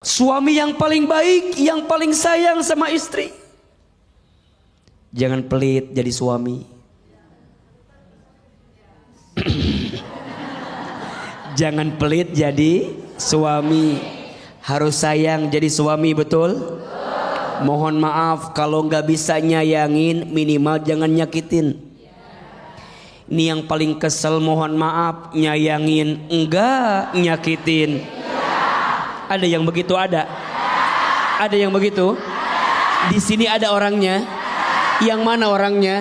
Suami yang paling baik, yang paling sayang sama istri. Jangan pelit jadi suami. Jangan pelit jadi suami. Harus sayang jadi suami, betul? Mohon maaf kalau nggak bisa nyayangin, minimal jangan nyakitin. Ini yang paling kesel, mohon maaf, nyayangin enggak nyakitin. Ada yang begitu? Ada yang begitu? Di sini ada orangnya. Yang mana orangnya?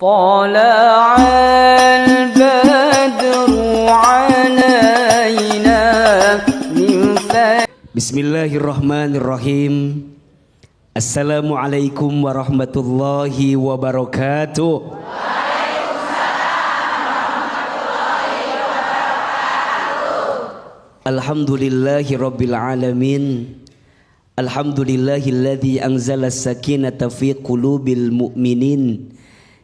Tala'al badru alaina min Bismillahirrahmanirrahim. Assalamualaikum warahmatullahi wabarakatuh. Alhamdulillahi rabbil alamin. Alhamdulillahilladzi anzala as-sakinata fi qulubil mu'minin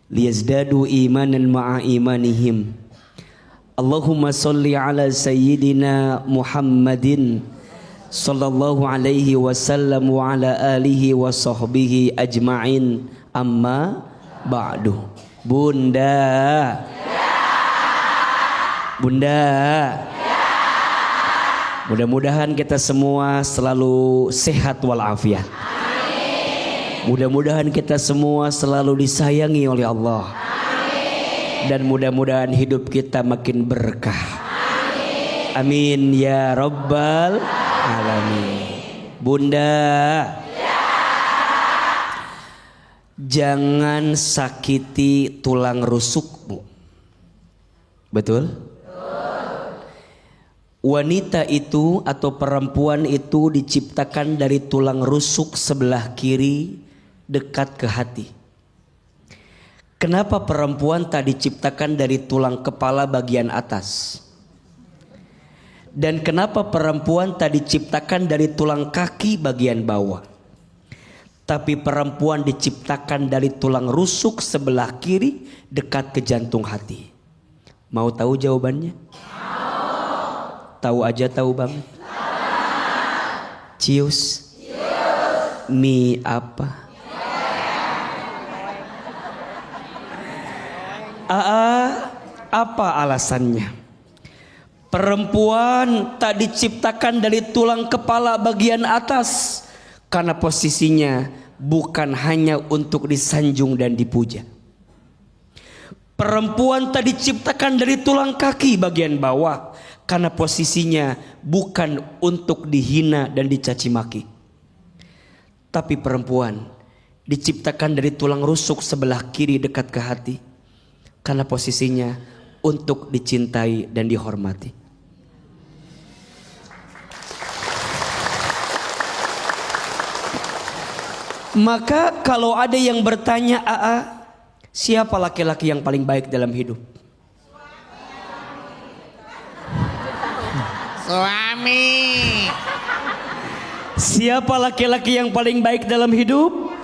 liyazdadu imanan ma'a imanihim. Allahumma salli ala sayyidina Muhammadin sallallahu alaihi wasallam wa ala alihi wa sahbihi ajma'in. Amma ba'du. Bunda, mudah-mudahan kita semua selalu sehat walafiat. Mudah-mudahan kita semua selalu disayangi oleh Allah. Dan mudah-mudahan hidup kita makin berkah. Amin ya rabbal alamin. Bunda, jangan sakiti tulang rusukmu. Betul? Wanita itu atau perempuan itu diciptakan dari tulang rusuk sebelah kiri dekat ke hati. Kenapa perempuan tak diciptakan dari tulang kepala bagian atas? Dan kenapa perempuan tak diciptakan dari tulang kaki bagian bawah? Tapi perempuan diciptakan dari tulang rusuk sebelah kiri dekat ke jantung hati. Mau tahu jawabannya? Tahu aja, tahu banget. Cius. Mie apa? Apa alasannya? Perempuan tak diciptakan dari tulang kepala bagian atas karena posisinya bukan hanya untuk disanjung dan dipuja. Perempuan tak diciptakan dari tulang kaki bagian bawah karena posisinya bukan untuk dihina dan dicaci maki. Tapi perempuan diciptakan dari tulang rusuk sebelah kiri dekat ke hati karena posisinya untuk dicintai dan dihormati. Maka kalau ada yang bertanya, siapa laki-laki yang paling baik dalam hidup? Suami. Siapa laki-laki yang paling baik dalam hidup?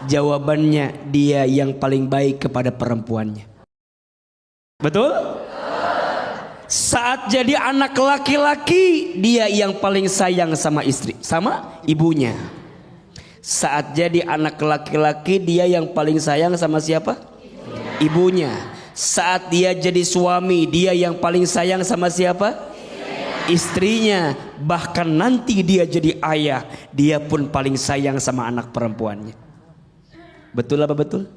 Jawabannya, dia yang paling baik kepada perempuannya. Betul? Saat jadi anak laki-laki, dia yang paling sayang sama istri, sama ibunya. Saat jadi anak laki-laki, dia yang paling sayang sama siapa? Ibunya. Saat dia jadi suami, dia yang paling sayang sama siapa? Istrinya. Bahkan nanti dia jadi ayah, dia pun paling sayang sama anak perempuannya. Betul apa betul?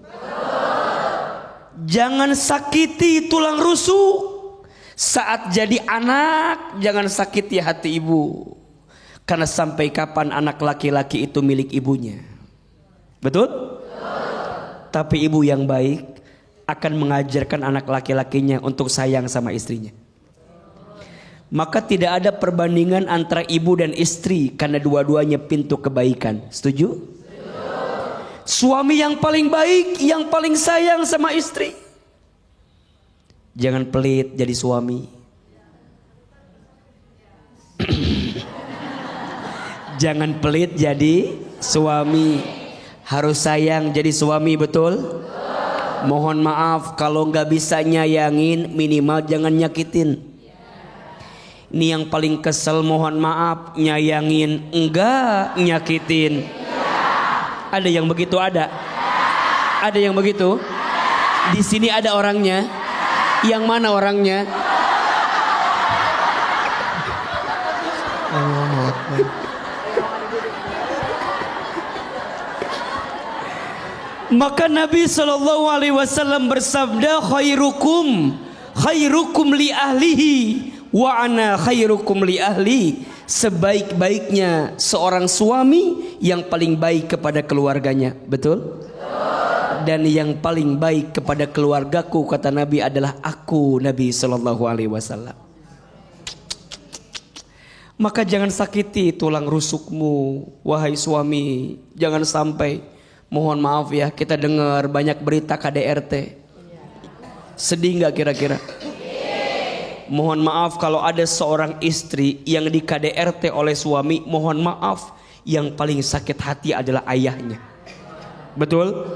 Jangan sakiti tulang rusuk. Saat jadi anak, jangan sakiti hati ibu. Karena sampai kapan anak laki-laki itu milik ibunya? Betul? Tapi ibu yang baik akan mengajarkan anak laki-lakinya untuk sayang sama istrinya. Maka tidak ada perbandingan antara ibu dan istri karena dua-duanya pintu kebaikan. Setuju? Suami yang paling baik, yang paling sayang sama istri. Jangan pelit jadi suami. Jangan pelit jadi suami. Harus sayang jadi suami, betul? Mohon maaf kalau nggak bisa nyayangin, minimal jangan nyakitin. Ini yang paling kesel, mohon maaf, nyayangin enggak nyakitin. Ada yang begitu? Ada yang begitu? Di sini ada orangnya. Yang mana orangnya? Maka Nabi SAW bersabda, khairukum li ahlihi wa ana khairukum li ahli. Sebaik-baiknya seorang suami yang paling baik kepada keluarganya. Betul? Dan yang paling baik kepada keluargaku, kata Nabi, adalah aku, Nabi SAW. Maka jangan sakiti tulang rusukmu, wahai suami. Jangan sampai, mohon maaf ya, kita dengar banyak berita KDRT. Sedih nggak kira-kira? Mohon maaf kalau ada seorang istri yang di KDRT oleh suami, mohon maaf, yang paling sakit hati adalah ayahnya. Betul?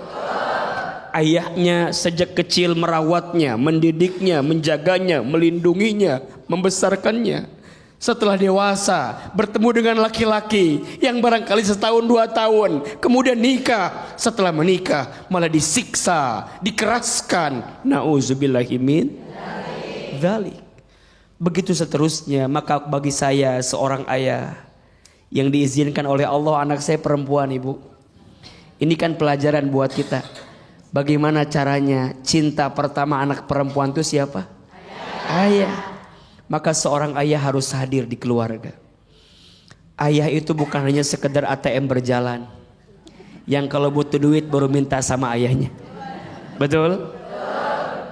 Ayahnya sejak kecil merawatnya, mendidiknya, menjaganya, melindunginya, membesarkannya. Setelah dewasa bertemu dengan laki-laki yang barangkali setahun 2 tahun, kemudian nikah. Setelah menikah malah disiksa, dikeraskan. Nauzubillahi min dzalik. Begitu seterusnya. Maka bagi saya seorang ayah yang diizinkan oleh Allah, anak saya perempuan, ibu, ini kan pelajaran buat kita. Bagaimana caranya cinta pertama anak perempuan itu siapa? Ayah. Maka seorang ayah harus hadir di keluarga. Ayah itu bukan hanya sekedar ATM berjalan yang kalau butuh duit baru minta sama ayahnya. Betul?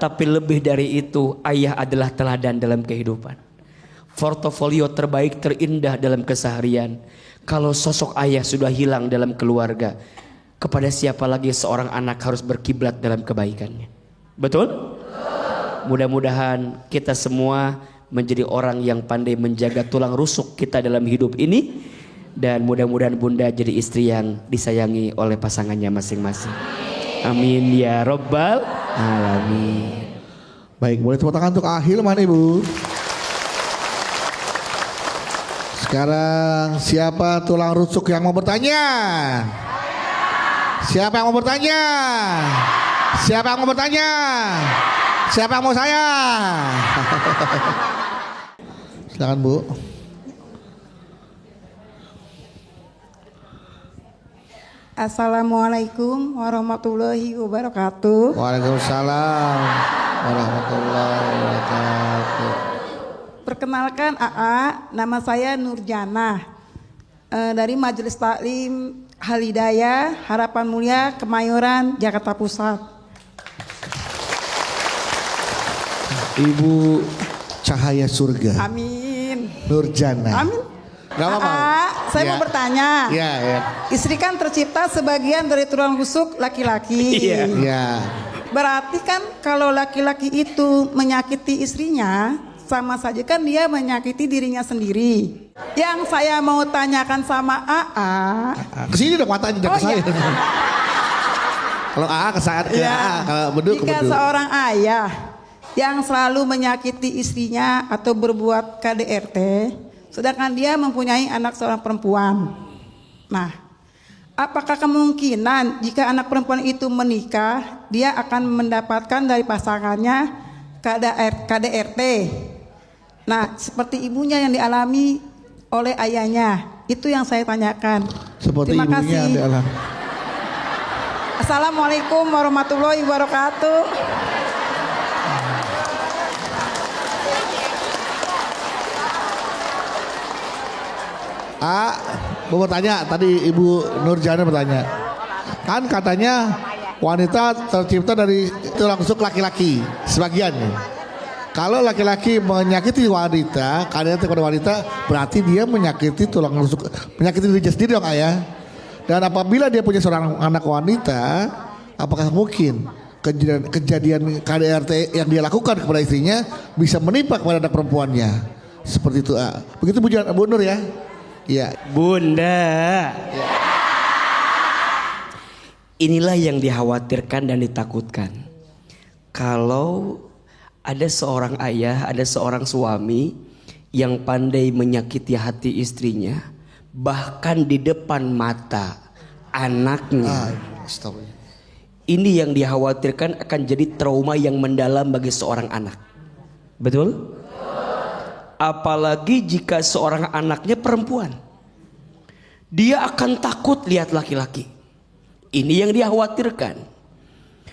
Tapi lebih dari itu, ayah adalah teladan dalam kehidupan. Portofolio terbaik, terindah dalam keseharian. Kalau sosok ayah sudah hilang dalam keluarga, kepada siapa lagi seorang anak harus berkiblat dalam kebaikannya? Betul? Mudah-mudahan kita semua menjadi orang yang pandai menjaga tulang rusuk kita dalam hidup ini. Dan mudah-mudahan bunda jadi istri yang disayangi oleh pasangannya masing-masing. Amin ya Rabbal Alamin. Baik, boleh tepuk tangan untuk Ahilman, ibu. Sekarang siapa tulang rusuk yang mau bertanya? Siapa yang mau bertanya? Siapa yang mau bertanya? Siapa yang mau saya? Silakan, Bu. Assalamualaikum warahmatullahi wabarakatuh. Waalaikumsalam warahmatullahi wabarakatuh. Perkenalkan AA, nama saya Nurjana, dari Majelis Taklim Halidayah Harapan Mulia Kemayoran, Jakarta Pusat. Ibu Cahaya Surga. Amin. Nurjana. Amin. Gak apa-apa. AA, saya Ya. mau bertanya. Iya, ya. Istri kan tercipta sebagian dari tulang rusuk laki-laki. Iya. Iya. Berarti kan kalau laki-laki itu menyakiti istrinya, sama saja kan dia menyakiti dirinya sendiri. Yang saya mau tanyakan sama AA. Kesini dong matanya, jangan ke saya. iya. Kalau A ke saya, ke Ya, A, kalau Bedu ke jika Bedu. seorang ayah yang selalu menyakiti istrinya atau berbuat KDRT, sedangkan dia mempunyai anak seorang perempuan. Nah, apakah kemungkinan jika anak perempuan itu menikah, dia akan mendapatkan dari pasangannya KDRT? Nah, seperti ibunya yang dialami oleh ayahnya. Itu yang saya tanyakan. Seperti Terima ibunya kasih. di alam. Assalamualaikum warahmatullahi wabarakatuh. Mau bertanya, tadi Ibu Nurjana bertanya. Kan katanya wanita tercipta dari tulang rusuk laki-laki, sebagian. Kalau laki-laki menyakiti wanita, KDRT kepada wanita, berarti dia menyakiti tulang rusuk, menyakiti dirinya sendiri dong, ayah. Dan apabila dia punya seorang anak wanita, apakah mungkin kejadian KDRT yang dia lakukan kepada istrinya bisa menimpa kepada anak perempuannya? Seperti itu. Begitu Bu Nur ya? Iya. Bunda, inilah yang dikhawatirkan dan ditakutkan. Kalau ada seorang ayah, ada seorang suami yang pandai menyakiti hati istrinya, bahkan di depan mata anaknya. Ini yang dikhawatirkan akan jadi trauma yang mendalam bagi seorang anak. Betul? Apalagi jika seorang anaknya perempuan, dia akan takut lihat laki-laki. Ini yang dikhawatirkan.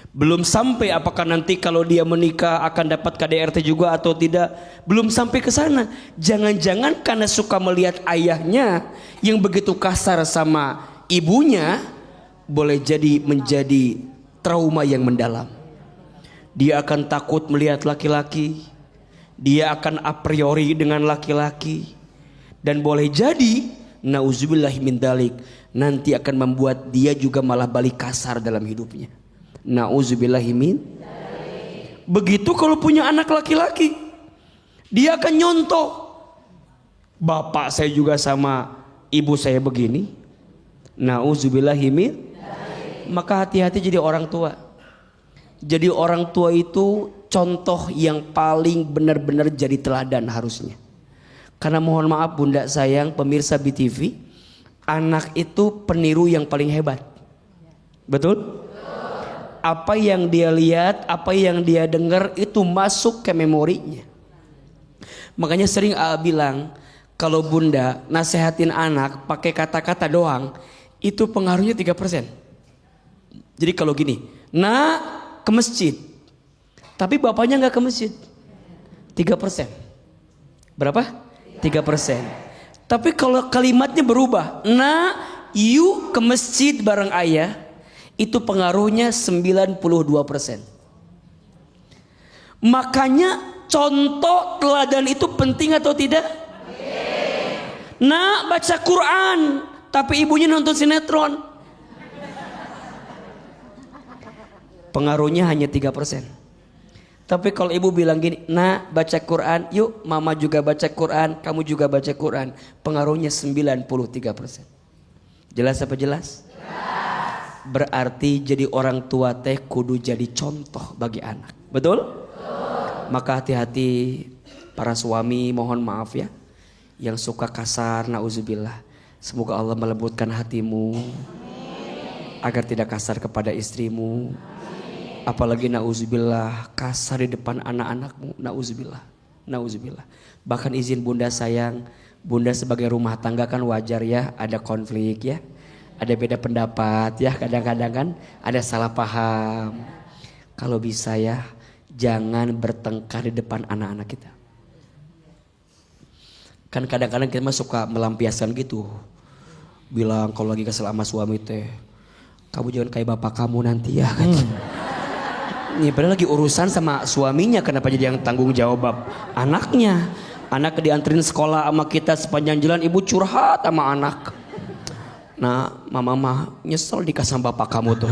Belum sampai apakah nanti kalau dia menikah akan dapat KDRT juga atau tidak. Belum sampai ke sana. Jangan-jangan karena suka melihat ayahnya yang begitu kasar sama ibunya, boleh jadi menjadi trauma yang mendalam. Dia akan takut melihat laki-laki. Dia akan a priori dengan laki-laki. Dan boleh jadi nauzubillahi min dzalik, nanti akan membuat dia juga malah balik kasar dalam hidupnya. Nauzubillahi min. Begitu kalau punya anak laki-laki, dia akan nyontoh. Bapak saya juga sama ibu saya begini. Nauzubillahi min. Maka hati-hati jadi orang tua. Jadi orang tua itu contoh yang paling benar-benar jadi teladan harusnya. Karena mohon maaf bunda sayang pemirsa BTV, anak itu peniru yang paling hebat. Betul? Apa yang dia lihat, apa yang dia dengar itu masuk ke memorinya. Makanya sering bilang, kalau bunda nasehatin anak pakai kata-kata doang, itu pengaruhnya 3%. Jadi kalau gini, nak ke masjid, tapi bapaknya nggak ke masjid, 3%. Berapa? 3%. Tapi kalau kalimatnya berubah, nak you ke masjid bareng ayah, itu pengaruhnya 92%. Makanya contoh teladan itu penting atau tidak? Nak baca Quran, tapi ibunya nonton sinetron, pengaruhnya hanya 3%. Tapi kalau ibu bilang gini, nak baca Quran, yuk mama juga baca Quran, kamu juga baca Quran, pengaruhnya 93%. Jelas apa jelas? Berarti jadi orang tua teh kudu jadi contoh bagi anak. Betul? Maka hati-hati para suami, mohon maaf ya, yang suka kasar, nauzubillah. Semoga Allah melembutkan hatimu agar tidak kasar kepada istrimu. Apalagi nauzubillah kasar di depan anak-anakmu, nauzubillah, nauzubillah. Bahkan izin bunda sayang, bunda sebagai rumah tangga kan wajar ya ada konflik ya, ada beda pendapat ya, kadang-kadang kan ada salah paham. Kalau bisa ya jangan bertengkar di depan anak-anak kita. Kan kadang-kadang kita suka melampiaskan gitu, bilang kalau lagi kesel sama suami teh, kamu jangan kayak bapak kamu nanti ya. Ini padahal lagi urusan sama suaminya, kenapa jadi yang tanggung jawab anaknya? Anak dianterin sekolah sama kita sepanjang jalan, ibu curhat sama anak. Nah, mama nyesel dikasih sama bapak kamu tuh.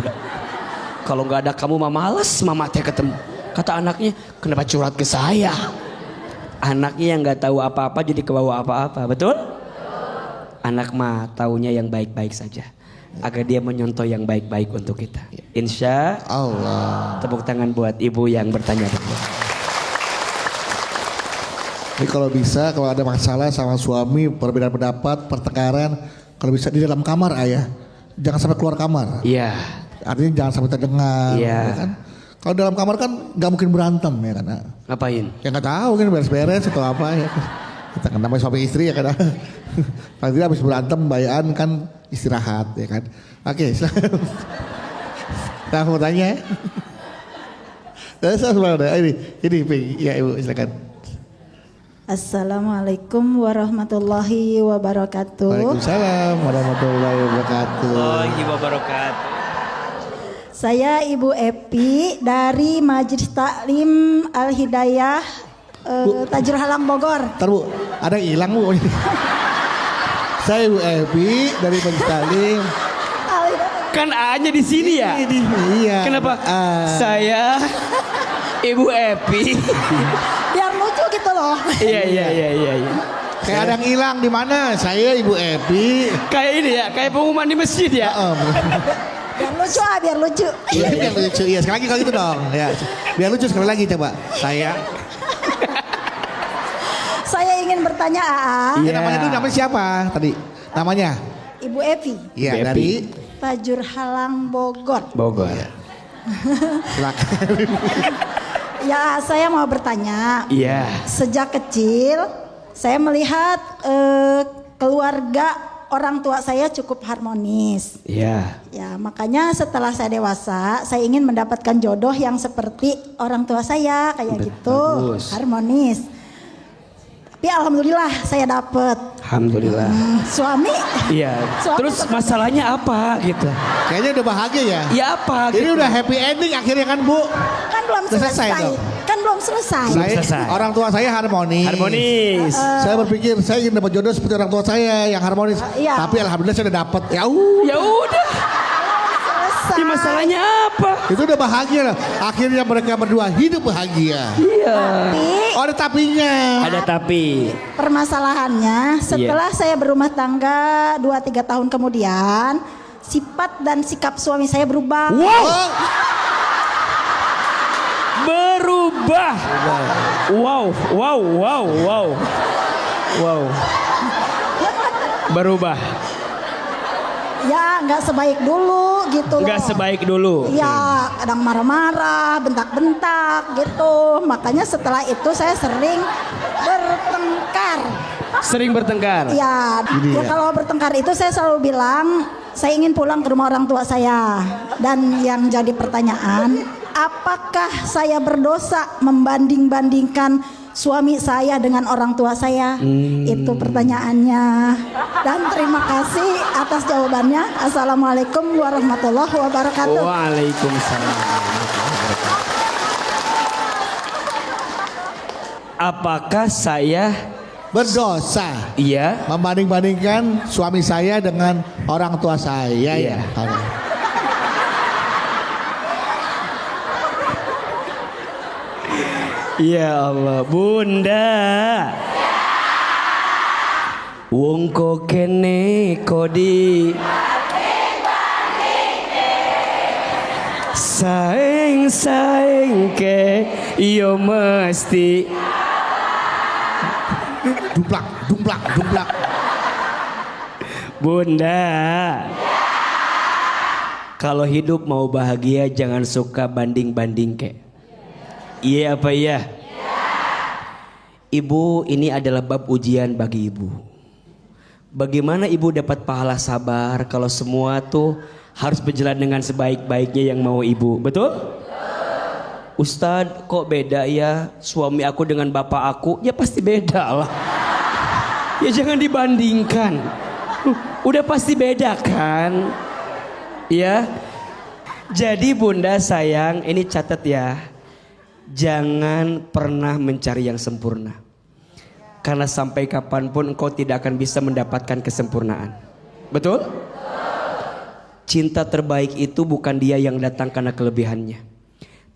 Kalau nggak ada kamu mama males mama teh ketemu. Kata anaknya, kenapa curhat ke saya? Anaknya yang nggak tahu apa-apa jadi kebawa apa-apa, betul? Anak mah taunya yang baik-baik saja, agar dia menyontoh yang baik-baik untuk kita. Insya Allah. Tepuk tangan buat ibu yang bertanya tadi. Jadi kalau bisa, kalau ada masalah sama suami, perbedaan pendapat, pertengkaran, kalau bisa di dalam kamar ayah, jangan sampai keluar kamar. Iya. Artinya jangan sampai terdengar. Iya. Ya kan? Kalau dalam kamar kan nggak mungkin berantem ya kan? Ngapain? Ya nggak tahu kan beres-beres atau apa ya. Kita kan namanya suami istri ya kan. Pasti habis berantem bayaan kan istirahat ya kan. Oke, silakan. Nah, mau tanya. Ini ya ibu silakan. Assalamualaikum warahmatullahi wabarakatuh. Waalaikumsalam warahmatullahi wabarakatuh. Saya Ibu Epi dari Majelis Taklim Al Hidayah Tajur Halang Bogor. Ntar bu, ada yang hilang bu. Saya Ibu Epi dari Majelis Taklim. Kan A-nya di sini ya? Iya. Kenapa? Saya Ibu Epi. Biar lucu gitu loh. Iya. Kayak ada yang hilang di mana? Saya Ibu Epi. Kayak ini ya, kayak pengumuman di masjid ya. Biar lucu biar lucu. Iya biar lucu. Iya sekali lagi kalau gitu dong. Ya, biar lucu sekali lagi coba. Saya ingin bertanya Aa. Iya. Namanya itu namanya siapa tadi? Namanya? Ibu Evi. Iya, Epi. dari Tajur Halang Bogor. Bogor. silakan. Ya, saya mau bertanya. Iya. Sejak kecil saya melihat keluarga orang tua saya cukup harmonis. Iya. Ya, makanya setelah saya dewasa, saya ingin mendapatkan jodoh yang seperti orang tua saya kayak gitu, Bagus. harmonis. Tapi alhamdulillah saya dapet Alhamdulillah. suami. Iya. Suami Terus seperti- masalahnya apa gitu? Kayaknya udah bahagia ya. Ya apa? Ini gitu? udah happy ending akhirnya kan Bu. Kan belum Udah selesai selesai. dong? Kan belum selesai. Belum selesai. Orang tua saya harmonis. Harmonis. Saya berpikir saya ingin dapat jodoh seperti orang tua saya yang harmonis. Iya. Tapi alhamdulillah saya udah dapat. Ya udah. Selesai. Ini masalahnya apa? Itu udah bahagia lah. Akhirnya mereka berdua hidup bahagia. Iya. Tapi Oh ada tapinya. Ada tapi. permasalahannya setelah saya berumah tangga 2-3 tahun kemudian, sifat dan sikap suami saya berubah. Wow. Oh, Berubah. Wow. Wow. Wow. Wow. Wow. Berubah. Ya nggak sebaik dulu gitu loh. Nggak sebaik dulu. Ya kadang marah-marah, bentak-bentak gitu. Makanya setelah itu saya sering bertengkar. Sering bertengkar. Ya, Ini ya ya. kalau bertengkar itu saya selalu bilang saya ingin pulang ke rumah orang tua saya. Dan yang jadi pertanyaan, apakah saya berdosa membanding-bandingkan suami saya dengan orang tua saya? Itu pertanyaannya. Dan terima kasih atas jawabannya. Assalamualaikum warahmatullahi wabarakatuh. Waalaikumsalam. Apakah saya berdosa. iya Membanding-bandingkan suami saya dengan orang tua saya Iya. ya. Ya Allah, Bunda. Wong ko kene kodi saing ke yo mesti Dumplak, dumplak, dumplak. Bunda. Kalau hidup mau bahagia jangan suka banding-banding ke. Iya apa iya? Ibu, ini adalah bab ujian bagi ibu. Bagaimana ibu dapat pahala sabar kalau semua tuh harus berjalan dengan sebaik-baiknya yang mau ibu, betul? Ustadz, kok beda ya suami aku dengan bapak aku? Ya pasti beda lah. Ya jangan dibandingkan. Udah pasti beda kan? Ya. Jadi Bunda sayang, ini catat ya. Jangan pernah mencari yang sempurna. Karena sampai kapanpun engkau tidak akan bisa mendapatkan kesempurnaan. Betul? Cinta terbaik itu bukan dia yang datang karena kelebihannya.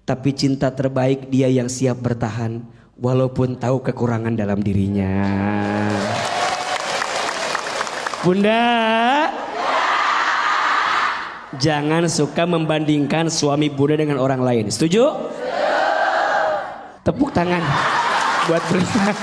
Tapi cinta terbaik dia yang siap bertahan walaupun tahu kekurangan dalam dirinya. Bunda, jangan suka membandingkan suami Bunda dengan orang lain. Setuju? Tepuk tangan buat beliau.